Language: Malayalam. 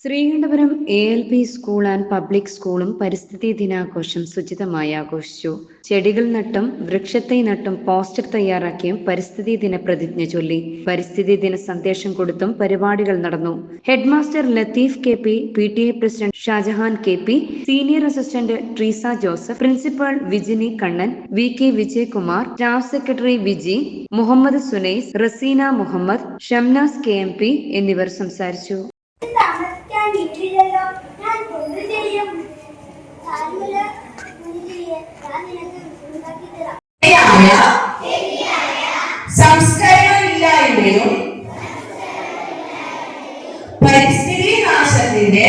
Sreekandapuram ALP school and public സ്കൂളും പരിസ്ഥിതി ദിനാഘോഷം ശുചിതമായി ആഘോഷിച്ചു. ചെടികൾ നട്ടും വൃക്ഷത്തൈ നട്ടും പോസ്റ്റർ തയ്യാറാക്കിയും പരിസ്ഥിതി ദിന പ്രതിജ്ഞ ചൊല്ലി. പരിസ്ഥിതി ദിന സന്ദേശം കൊടുത്തും പരിപാടികൾ നടന്നു. Head master Latheef KP, PTA president Shajahan KP, senior assistant Treesa Joseph, principal Vijini Kannan, VK Vijayakumar, staff secretary Viji, Muhammad Sunais, Raseena Muhammad, Shamnas KMP എന്നിവർ സംസാരിച്ചു. സംസ്കരണമില്ലായ്മയും പരിസ്ഥിതി നാശത്തിന്റെ